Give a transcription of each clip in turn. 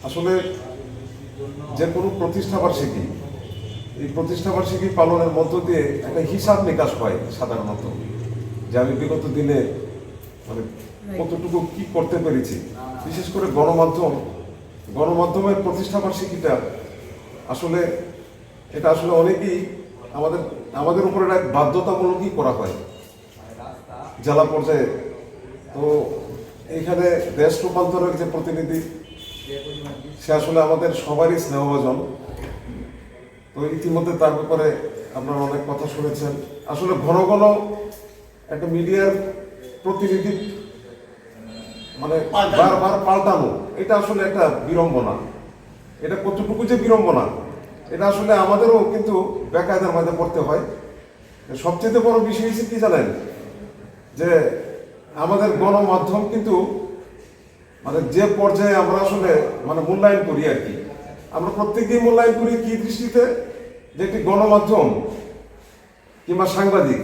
আসলে যে কোনো প্রতিষ্ঠাবার্ষিকী, এই প্রতিষ্ঠাবার্ষিকী পালনের মধ্য দিয়ে একটা হিসাব নিকাশ হয় সাধারণত, যে আমি বিগত দিনে মানে কতটুকু কি করতে পেরেছি। বিশেষ করে গণমাধ্যমের প্রতিষ্ঠাবার্ষিকীটা আসলে এটা আসলে অনেকেই আমাদের উপরে একটা বাধ্যতামূলকই করা হয় জেলা পর্যায়ে। তো এইখানে দেশ রূপান্তরের যে প্রতিনিধি, সে আসলে আমাদের সবারই স্নেহভাজন। তো ইতিমধ্যে তার ব্যাপারে আপনারা অনেক কথা শুনেছেন। আসলে ঘন ঘন একটা মিডিয়ার প্রতিনিধি মানে বারবার পাল্টানো, এটা আসলে একটা বিড়ম্বনা। এটা কতটুকু যে বিড়ম্বনা, এটা আসলে আমাদেরও কিন্তু বেকায়দার মধ্যে পড়তে হয়। সবচেয়ে বড় বিষয় হচ্ছে কি জানেন, যে আমাদের গণমাধ্যম কিন্তু মানে যে পর্যায়ে আমরা আসলে মানে মূল্যায়ন করি আর কি, আমরা প্রত্যেকেই মূল্যায়ন করি কি দৃষ্টিতে, যে একটি গণমাধ্যম কিংবা সাংবাদিক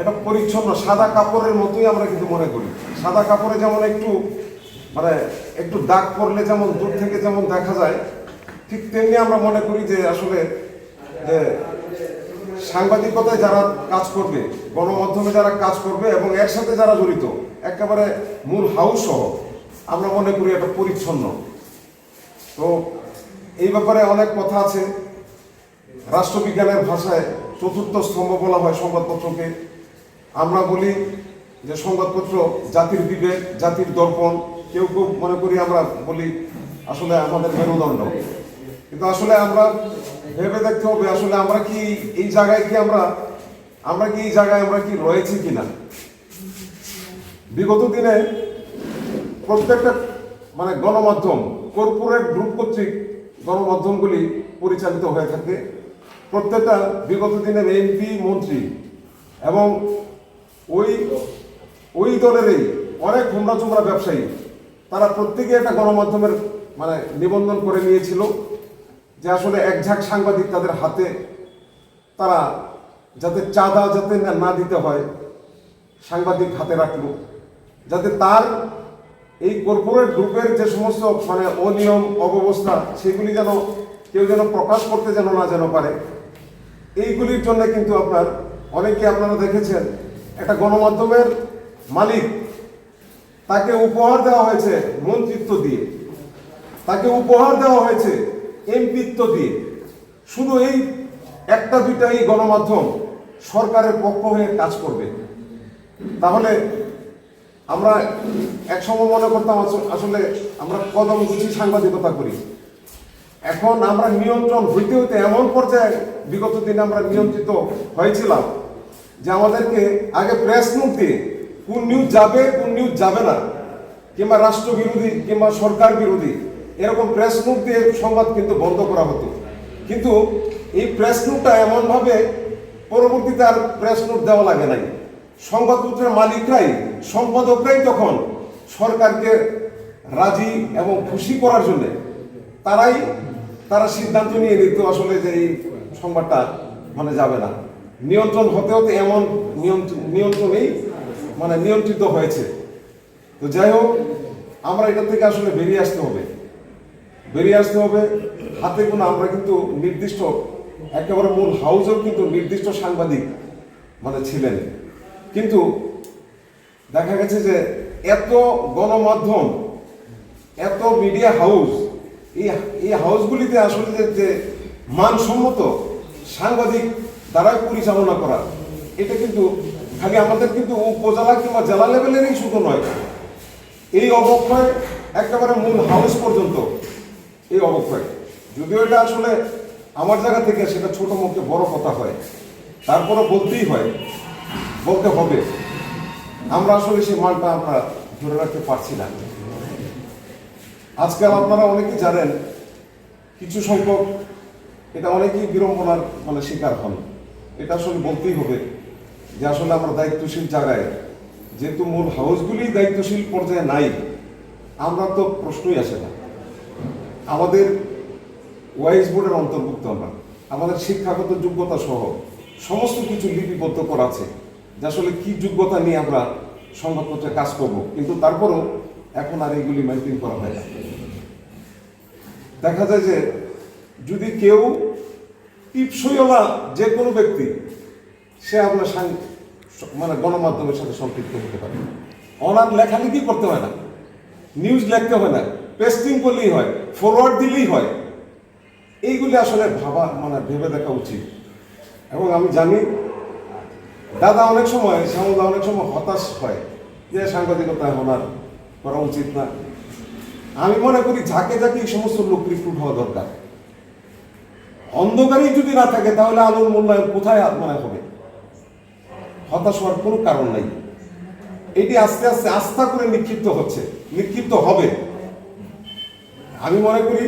এটা পরিচ্ছন্ন সাদা কাপড়ের মতোই আমরা কিন্তু মনে করি। সাদা কাপড়ে যেমন একটু দাগ পড়লে যেমন দূর থেকে যেমন দেখা যায়, ঠিক তেমনি আমরা মনে করি যে আসলে যে সাংবাদিকতায় যারা কাজ করবে, গণমাধ্যমে যারা কাজ করবে এবং এর সাথে যারা জড়িত, একেবারে মূল হাউস সহ আমরা মনে করি এটা পরিচ্ছন্ন। তো এই ব্যাপারে অনেক কথা আছে। রাষ্ট্রবিজ্ঞানের ভাষায় চতুর্থ স্তম্ভ বলা হয় সংবাদপত্রকে। আমরা বলি যে সংবাদপত্র জাতির বিবেক, জাতির দর্পণ। কেউ কেউ মনে করি আমরা বলি আসলে আমাদের মেরুদণ্ড। কিন্তু আসলে আমরা ভেবে দেখতে হবে আসলে আমরা কি এই জায়গায় রয়েছি কিনা। বিগত দিনে প্রত্যেকটা মানে গণমাধ্যম কর্পোরেট গ্রুপ কর্তৃক গণমাধ্যমগুলি পরিচালিত হয়ে থাকে। প্রত্যেকটা বিগত দিনের এমপি, মন্ত্রী এবং ওই দলেরই অনেক হুমরা চুমরা ব্যবসায়ী, তারা প্রত্যেকে একটা গণমাধ্যমের মানে নিবন্ধন করে নিয়েছিল, যে আসলে একঝাঁক সাংবাদিক তাদের হাতে, তারা যাতে চাঁদা যাতে না দিতে হয় সাংবাদিক হাতে রাখলো, যাতে তার এই কর্পোরেট গ্রুপের যে সমস্ত মানে অনিয়ম অব্যবস্থা সেগুলি যেন কেউ যেন প্রকাশ করতে না পারে। এইগুলির জন্য কিন্তু আপনারা দেখেছেন একটা গণমাধ্যমের মালিক, তাকে উপহার দেওয়া হয়েছে মন্ত্রিত্ব দিয়ে, তাকে উপহার দেওয়া হয়েছে এমপিত্ব দিয়ে। শুধু এই একটা দুইটা এই গণমাধ্যম সরকারের পক্ষ হয়ে কাজ করবে। তাহলে আমরা একসময় মনে করতাম আসলে আমরা কদম গুছি সাংবাদিকতা করি। এখন আমরা নিয়ন্ত্রণ হইতে হইতে এমন পর্যায়ে বিগত দিনে আমরা নিয়ন্ত্রিত হয়েছিলাম যে আমাদেরকে আগে প্রেস নোট দিয়ে কোন নিউজ যাবে কোন নিউজ যাবে না, কিংবা রাষ্ট্র বিরোধী কিংবা সরকার বিরোধী এরকম প্রেস নোট দিয়ে সংবাদ কিন্তু বন্ধ করা হতো। কিন্তু এই প্রেস নোটটা এমনভাবে পরবর্তীতে আর প্রেস নোট দেওয়া লাগে নাই। সংবাদপত্রের মালিকরাই, সম্পাদকরাই তখন সরকারকে রাজি এবং খুশি করার জন্য তারা সিদ্ধান্ত নিয়ে নিত আসলে যে এই সংবাদটা মানে যাবে না। নিয়ন্ত্রণ হতে হতে এমন নিয়ন্ত্রণেই মানে নিয়ন্ত্রিত হয়েছে। তো যাই হোক, আমরা এটা থেকে আসলে বেরিয়ে আসতে হবে। হাতে গোনা আমরা কিন্তু নির্দিষ্ট একেবারে মূল হাউসেও কিন্তু নির্দিষ্ট সাংবাদিক মানে ছিলেন। কিন্তু দেখা গেছে যে এত গণমাধ্যম, এত মিডিয়া হাউস, এই হাউসগুলিতে আসলে যে মানসম্মত সাংবাদিক দ্বারাই পরিচালনা করা, এটা কিন্তু খালি আমাদের কিন্তু উপজেলা কিংবা জেলা লেভেলেরই শুধু নয়, এই অবক্ষয় একেবারে মূল হাউস পর্যন্ত এই অবক্ষয়। যদিও এটা আসলে আমার জায়গা থেকে সেটা ছোট মুখে বড় কথা হয়, তারপরও বলতে হবে। আমরা আসলে সেই মানটা আমরা ধরে রাখতে পারছি না। আজকাল আপনারা অনেকেই জানেন, কিছু সংখ্যক এটা অনেকেই বিড়ম্বনার মানে শিকার হন। এটা আসলে বলতেই হবে যে আসলে আমরা দায়িত্বশীল জায়গায়, যেহেতু মূল হাউসগুলি দায়িত্বশীল পর্যায়ে নাই, আমরা তো প্রশ্নই আসে না। আমাদের ওয়াইজ বোর্ডের অন্তর্ভুক্ত আমরা, আমাদের শিক্ষাগত যোগ্যতা সহ সমস্ত কিছু লিপিবদ্ধ করা আছে যে আসলে কি যোগ্যতা নিয়ে আমরা সংবাদপত্রে কাজ করব। কিন্তু তারপরও এখন আর এগুলি মেনটেন করা হয় না। দেখা যায় যে যদি কেউ টিপসইওয়ালা যে কোনো ব্যক্তি সে আপনার মানে গণমাধ্যমের সাথে সম্পৃক্ত হতে পারে। ওনার লেখালেখি করতে হয় না, নিউজ লিখতে হয় না, পেস্টিং করলেই হয়, ফরওয়ার্ড দিলেই হয়। এইগুলি আসলে মানে ভেবে দেখা উচিত। এবং আমি জানি দাদা অনেক সময়, শ্যামলদা অনেক সময় হতাশ হয় যে সাংবাদিকতা ওনার করা উচিত না। আমি মনে করি ঝাঁকে ঝাঁকে এই সমস্ত লোক রিক্রুট হওয়া দরকার। অন্ধকারেই যদি না থাকে তাহলে আলোর মূল্যায়ন কোথায় মানে হবে? হতাশ হওয়ার কোনো কারণ নাই। এটি আস্তে আস্তে আস্থা করে নিক্ষিপ্ত হচ্ছে, নিক্ষিপ্ত হবে। আমি মনে করি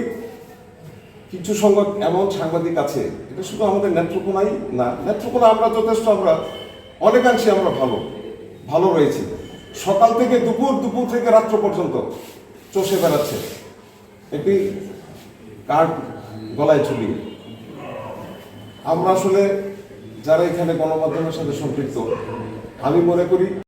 কিছু সংখ্যক এমন সাংবাদিক আছে, এটা শুধু আমাদের নেত্রকোনাই না, নেত্রকোনা আমরা যথেষ্ট, আমরা অনেকাংশে আমরা ভালো রয়েছি। সকাল থেকে দুপুর থেকে রাত্র পর্যন্ত চষে বেড়াচ্ছে একটি কার্ড গলায় ঝুলিয়ে। আমরা আসলে যারা এখানে গণমাধ্যমের সাথে সম্পৃক্ত, আমি মনে করি